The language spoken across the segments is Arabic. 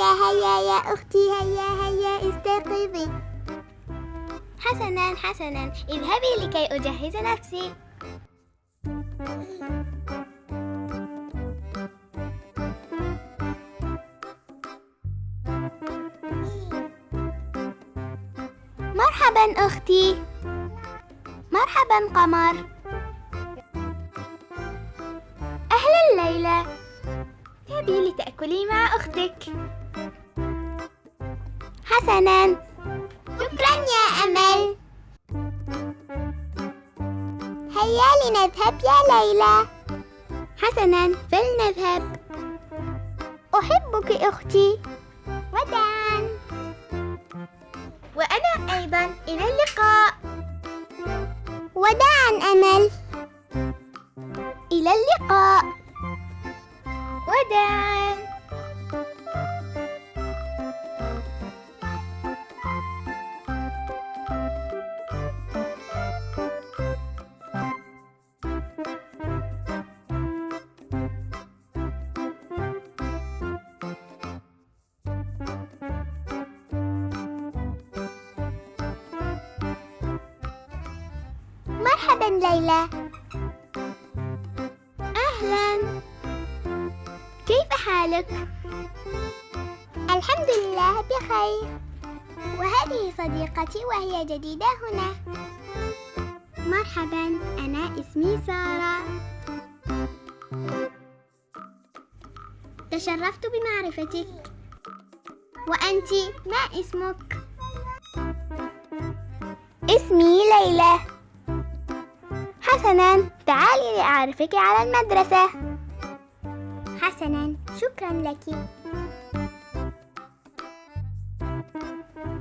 هيا هيا يا أختي، هيا هيا استيقظي. حسنا حسنا، اذهبي لكي أجهز نفسي. مرحبا أختي. مرحبا قمر. أهلا ليلى، اذهبي لتأكلي مع أختك. حسنا. شكرا يا أمل. هيا لنذهب يا ليلى. حسنا، فلنذهب. أحبك أختي. وداعا. وأنا أيضا، إلى اللقاء. وداعا أمل. إلى اللقاء. وداعا. مرحبا ليلى. أهلا، كيف حالك؟ الحمد لله بخير. وهذه صديقتي وهي جديدة هنا. مرحبا، أنا اسمي سارة. تشرفت بمعرفتك. وأنت ما اسمك؟ اسمي ليلى. حسنا، تعالي لأعرفك على المدرسة. حسنا، شكرا لك.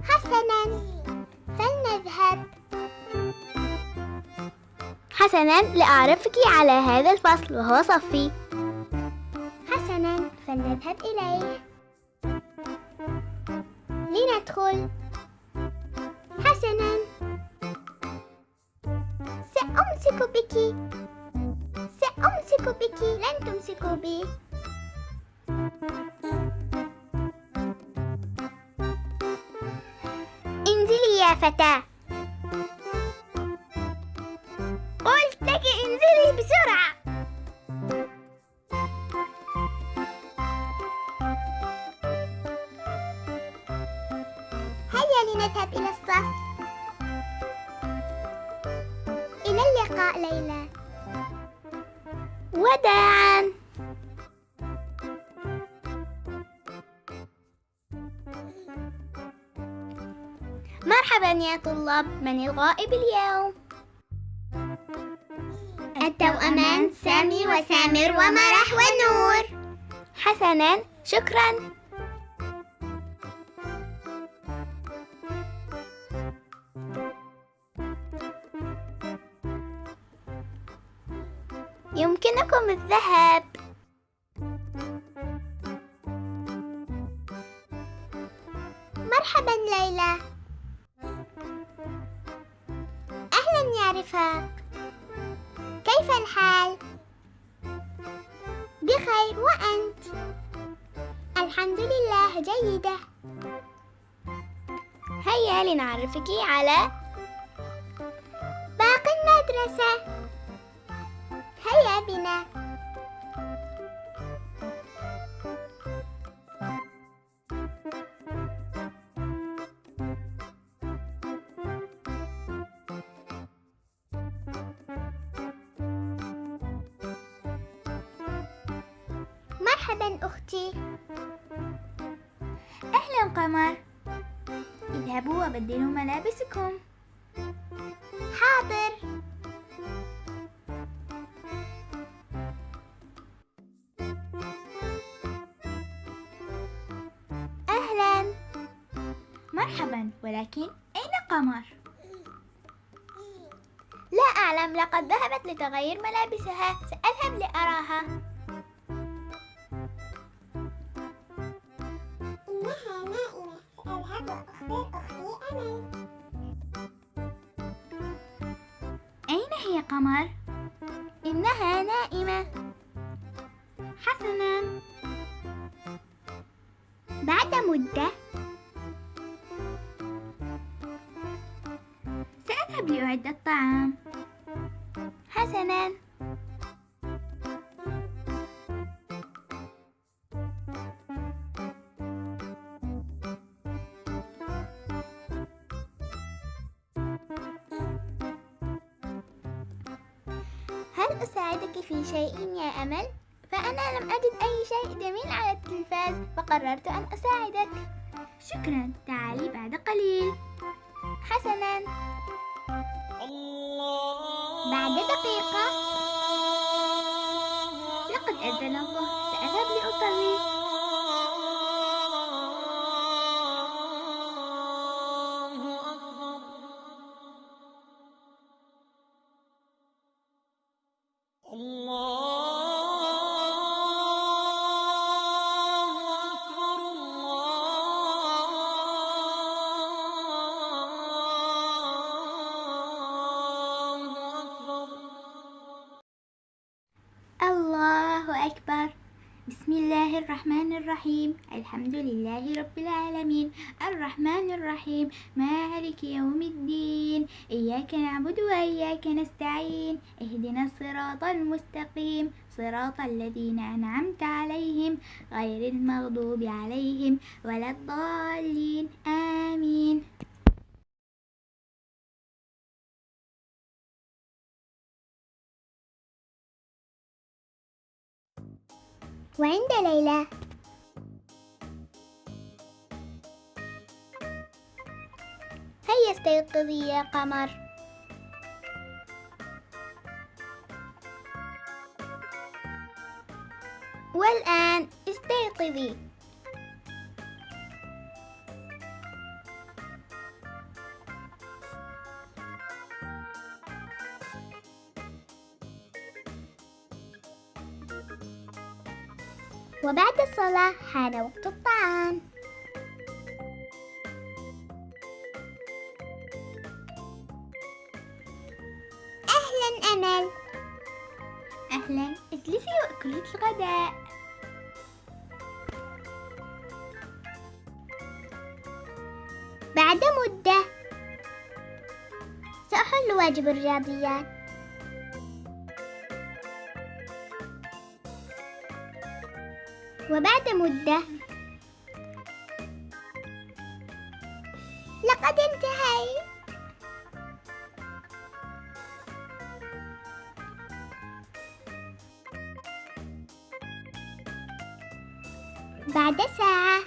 حسنا، فلنذهب. حسنا، لأعرفك على هذا الفصل وهو صفي. حسنا، فلنذهب إليه. لندخل. حسنا، سأمسك بك. سأمسك بك، لن تمسكوا بي. انزلي يا فتاة. قلت لك انزلي بسرعة. هيا لنذهب إلى الصف. إلى اللقاء ليلى. وداعا. مرحبا يا طلاب، من الغائب اليوم؟ التوأمان سامي وسامر ومرح ونور. حسنا، شكرا. يمكنكم الذهاب. مرحبا ليلى. أهلا يا رفاق، كيف الحال؟ بخير، وأنت؟ الحمد لله جيدة. هيا لنعرفك على باقي المدرسة. هيا بنا. مرحبا أختي. أهلا قمر، اذهبوا وبدلوا ملابسكم. حاضر. أهلا. مرحبا، ولكن أين قمر؟ لا أعلم، لقد ذهبت لتغير ملابسها. سأذهب لأراها. إنها نائمة، سأذهب وأخبر أختي أمل. أين هي قمر؟ إنها نائمة. حسنا. بعد مدة سأذهب لأعد الطعام. حسناً. هل أساعدك في شيء يا أمل؟ فأنا لم أجد أي شيء جميل على التلفاز فقررت أن أساعدك. شكرا، تعالي بعد قليل. حسناً. بعد دقيقة. لقد أذن الظهر، سأذهب لأصلي. الله أكبر. بسم الله الرحمن الرحيم. الحمد لله رب العالمين، الرحمن الرحيم، مالك يوم الدين، إياك نعبد وإياك نستعين، اهدنا الصراط المستقيم، صراط الذين أنعمت عليهم غير المغضوب عليهم ولا الضالين، آمين. وعند ليلى. هيا استيقظي يا قمر. والآن استيقظي. وبعد الصلاة حان وقت الطعام. أهلا أمل. أهلا، اجلسي وأكلي الغداء. بعد مدة سأحل واجب الرياضيات. وبعد مدة لقد انتهيت. بعد ساعة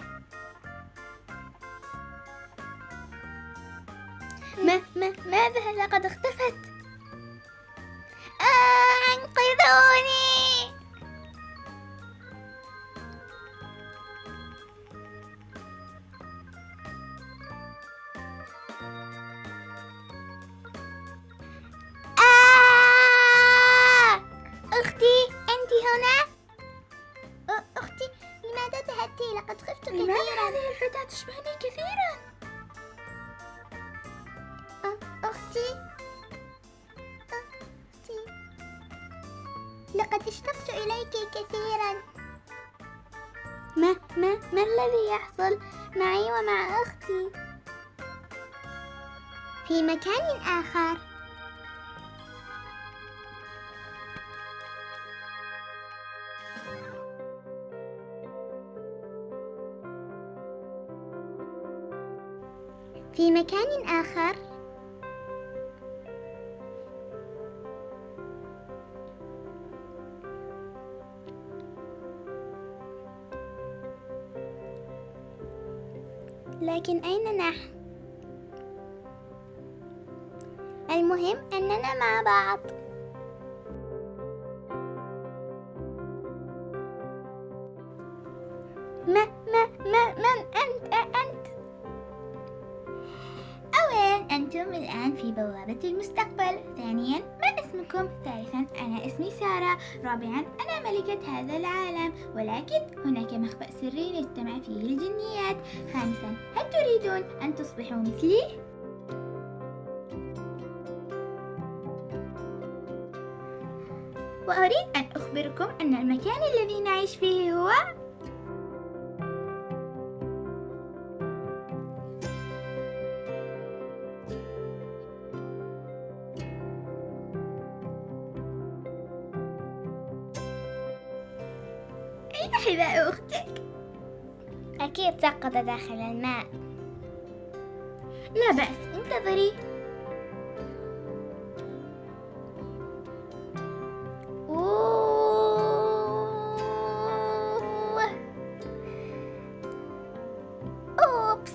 ماذا؟ لقد اختفت. انقذوني. أختي، أنت هنا؟ أختي، لماذا ذهبتِ؟ لقد خفت كثيرا. لماذا هذه الفتاة تشبهني كثيرا؟ أختي، لقد اشتقت إليك كثيرا. ما الذي يحصل معي ومع أختي؟ في مكان آخر. في مكان آخر. لكن أين نحن؟ المهم أننا مع بعض. من أنت؟ أولاً، أنتم الآن في بوابة المستقبل. ثانياً، ما اسمكم؟ ثالثاً، أنا اسمي سارة. رابعاً، أنا ملكة هذا العالم، ولكن هناك مخبأ سري يجتمع فيه الجنيات. خامساً، هل تريدون أن تصبحوا مثلي؟ وأريد أن أخبركم أن المكان الذي نعيش فيه هو حذاء أختك؟ أكيد سقط داخل الماء. لا بأس، انتظري. أوبس.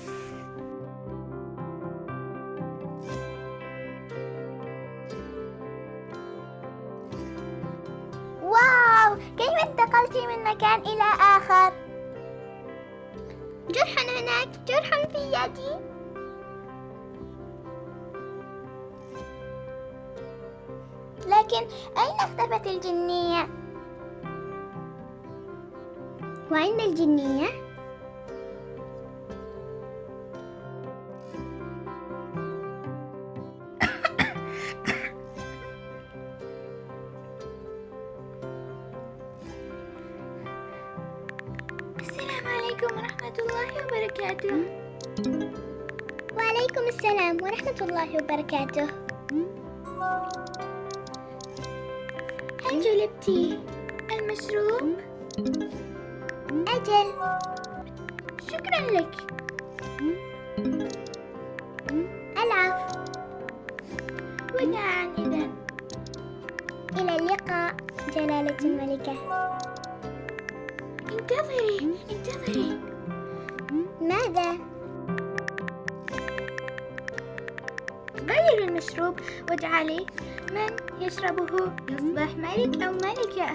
واو، كيف انتقلت من مكان إلى آخر؟ جرح هناك، جرح في يدي. لكن أين اختفت الجنية؟ وأين الجنية؟ السلام عليكم ورحمة الله وبركاته. وعليكم السلام ورحمة الله وبركاته. هل جلبتي المشروب؟ أجل. شكرا لك. العفو. وداعا إذن. إلى اللقاء جلالة الملكة. انتظري انتظري. ماذا؟ غير المشروب واجعلي من يشربه يصبح ملك أو ملكة.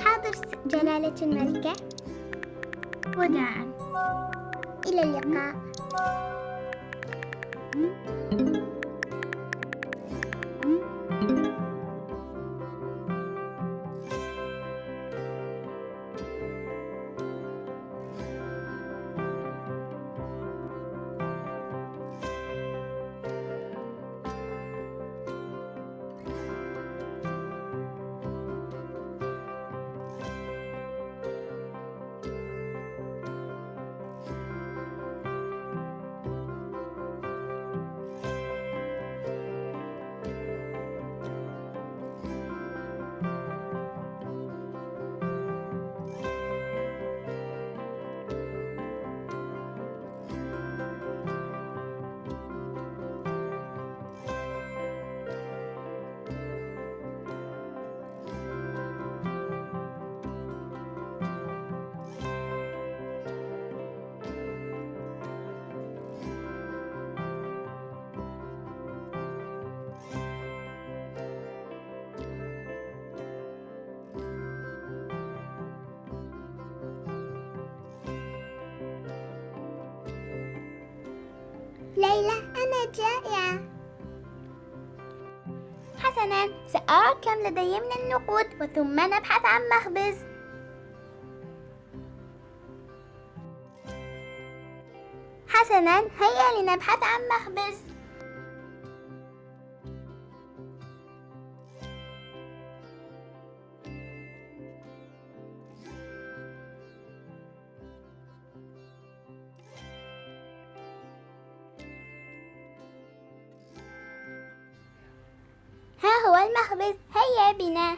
حاضر جلالة الملكة. وداعا. إلى اللقاء. ليلى، أنا جائعة. حسناً، سأرى كم لدي من النقود وثم نبحث عن مخبز. حسناً، هيا لنبحث عن مخبز. ها هو المخبز، هيا بنا.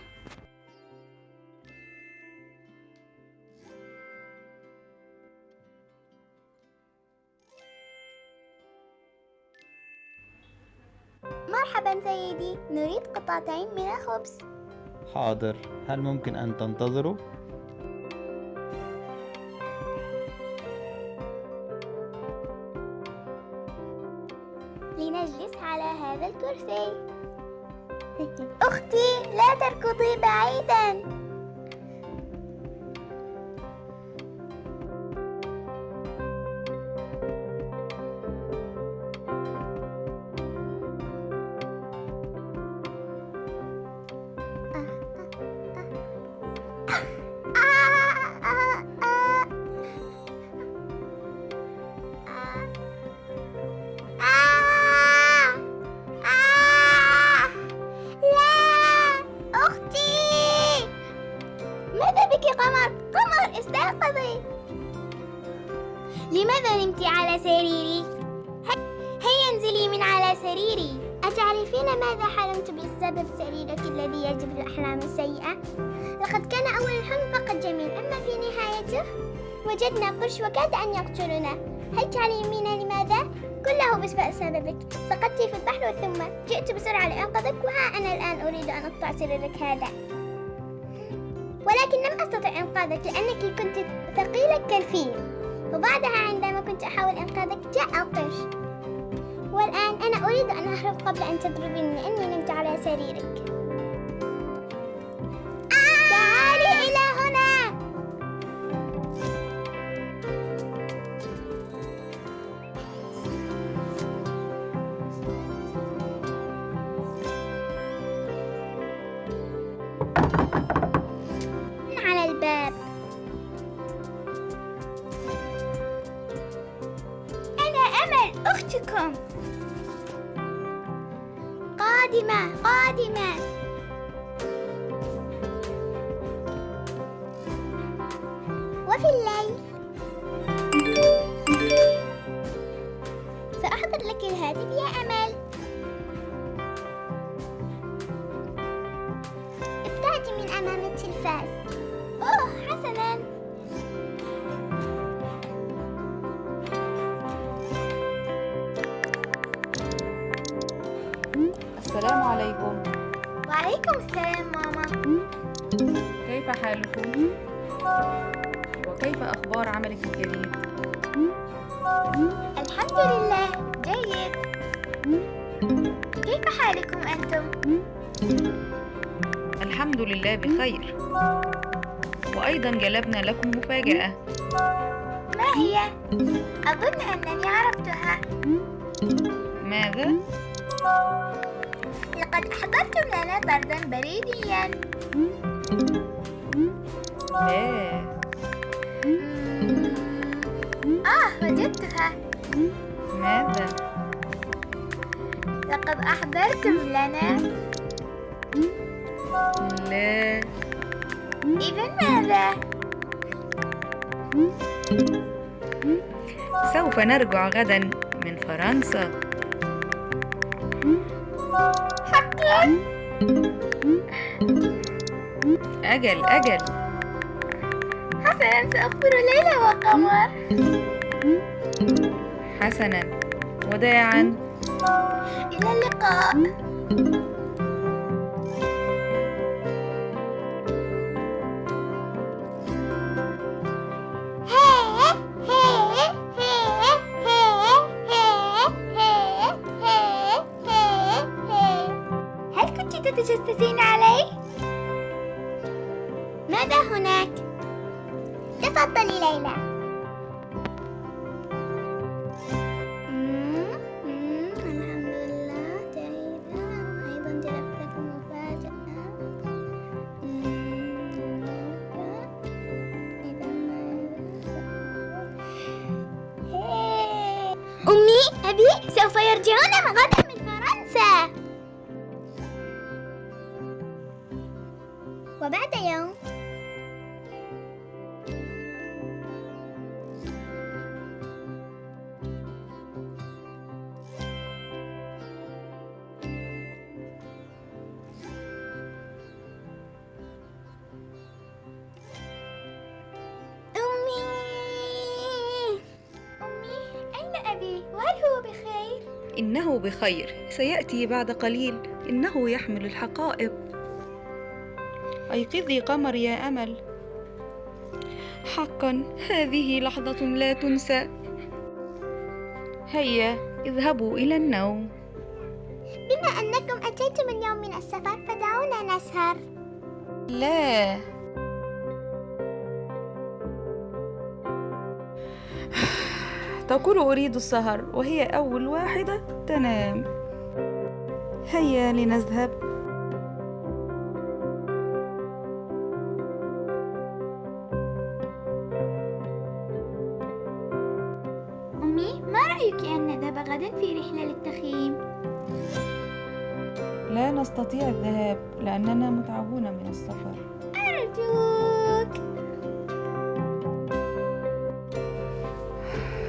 مرحبا سيدي، نريد قطعتين من الخبز. حاضر، هل ممكن أن تنتظروا؟ لنجلس على هذا الكرسي. أختي، لا تركضي بعيدا. قمر، استيقظي. لماذا نمت على سريري؟ هيا انزلي من على سريري. أتعرفين ماذا حلمت بسبب سريرك الذي يجلب الأحلام السيئة؟ لقد كان أول الحلم فقط جميل، أما في نهايته وجدنا قرش وكاد أن يقتلنا. هل تعلمين لماذا؟ كله بسبب سببك. سقطت في البحر ثم جئت بسرعة لأنقذك، وها أنا الآن أريد أن أقطع سريرك هذا، ولكن لم أستطع إنقاذك لأنك كنت ثقيلة كالفيل. وبعدها عندما كنت أحاول إنقاذك جاء القرش، والآن أنا أريد أن أهرب قبل أن تضربيني لأني نمت على سريرك. تعالي إلى هنا. على الباب. أنا أمل أختكم. قادمة. وفي الليل سأحضر لك الهاتف يا أمل. ابتعدي من أمام التلفاز. أوه حسناً. السلام عليكم. وعليكم السلام ماما. كيف حالكم؟ وكيف أخبار عملك الجديد؟ الحمد لله جيد. كيف حالكم أنتم؟ الحمد لله بخير. وأيضا جلبنا لكم مفاجأة. ما هي؟ أظن أنني عرفتها. ماذا؟ لقد أحضرتم لنا طردا بريديا. لا. وجدتها. ماذا؟ لقد أحضرتم لنا. لا. إذن ماذا؟ سوف نرجع غدا من فرنسا. حقا؟ أجل. حسنا، سأخبر ليلى وقمر. حسنا، وداعا. إلى اللقاء. هل كنت تتجسسين علي؟ ماذا هناك؟ تفضلي ليلى. الحمد لله جيدة. أيضا جلبت لك مفاجأة. أمي أبي سوف يرجعون غدا من فرنسا. وبعد يوم أمي أين أبي؟ وهل هو بخير؟ إنه بخير، سيأتي بعد قليل. إنه يحمل الحقائب. أيقظي قمر يا أمل. حقا هذه لحظة لا تنسى. هيا اذهبوا إلى النوم. بما أنكم أتيتم اليوم من السفر فدعونا نسهر. لا. تقول أريد السهر وهي أول واحدة تنام. هيا لنذهب. أمي، ما رأيك أن نذهب غدا في رحلة للتخييم؟ لا نستطيع الذهاب لأننا متعبون من السفر. أرجوك.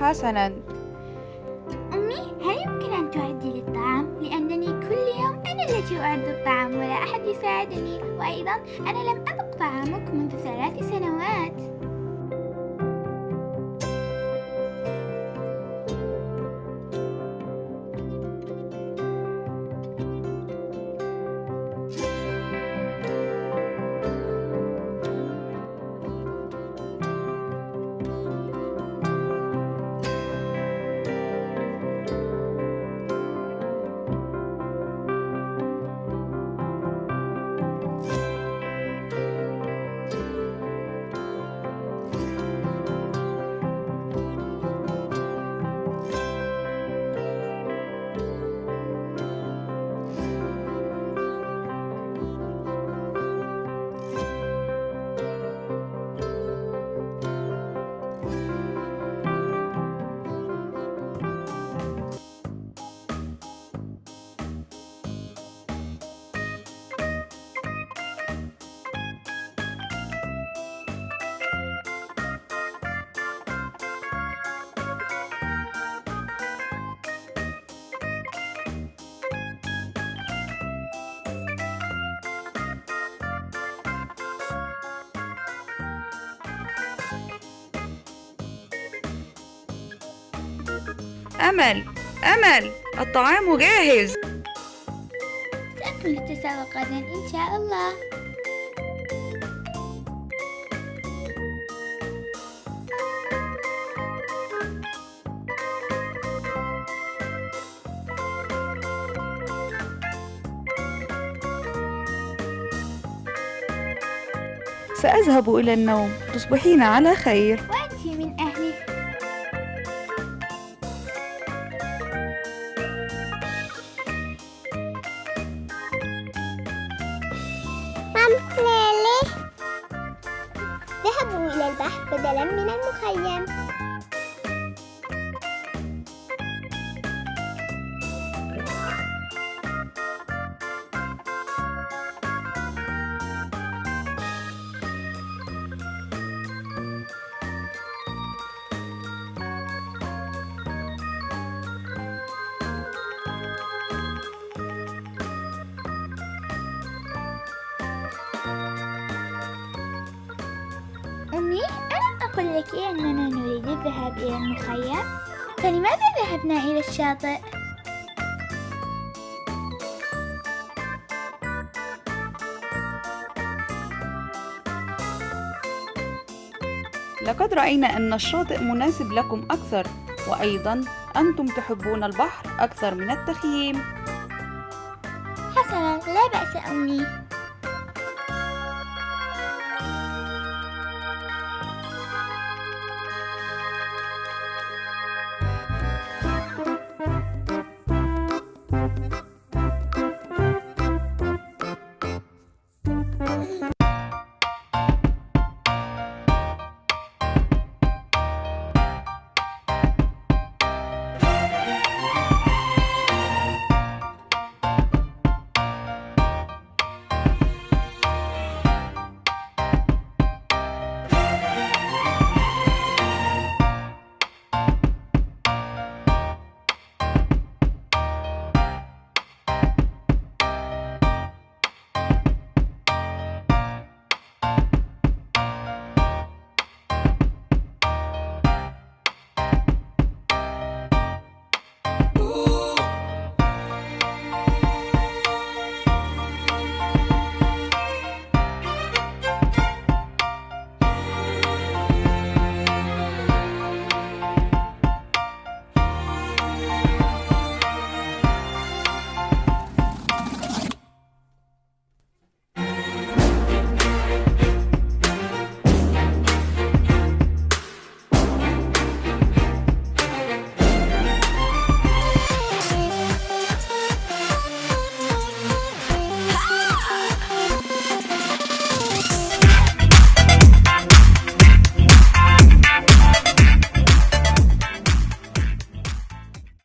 حسنا. أمي، هل يمكن أن تعدي لي الطعام؟ لأنني كنت أعد الطعام ولا أحد يساعدني، وأيضا أنا لم أذق طعامك منذ 3 سنوات. أمل، أمل، الطعام جاهز. سأكمل التسابق غدا إن شاء الله. سأذهب إلى النوم، تصبحين على خير. وأنت من أهلي. ليلى، ذهبوا إلى البحر بدلا من المخيم. أمي، ألم أقل لك أننا نريد الذهاب إلى المخيم؟ فلماذا ذهبنا إلى الشاطئ؟ لقد رأينا أن الشاطئ مناسب لكم أكثر، وأيضا أنتم تحبون البحر أكثر من التخييم. حسنا، لا بأس أمي.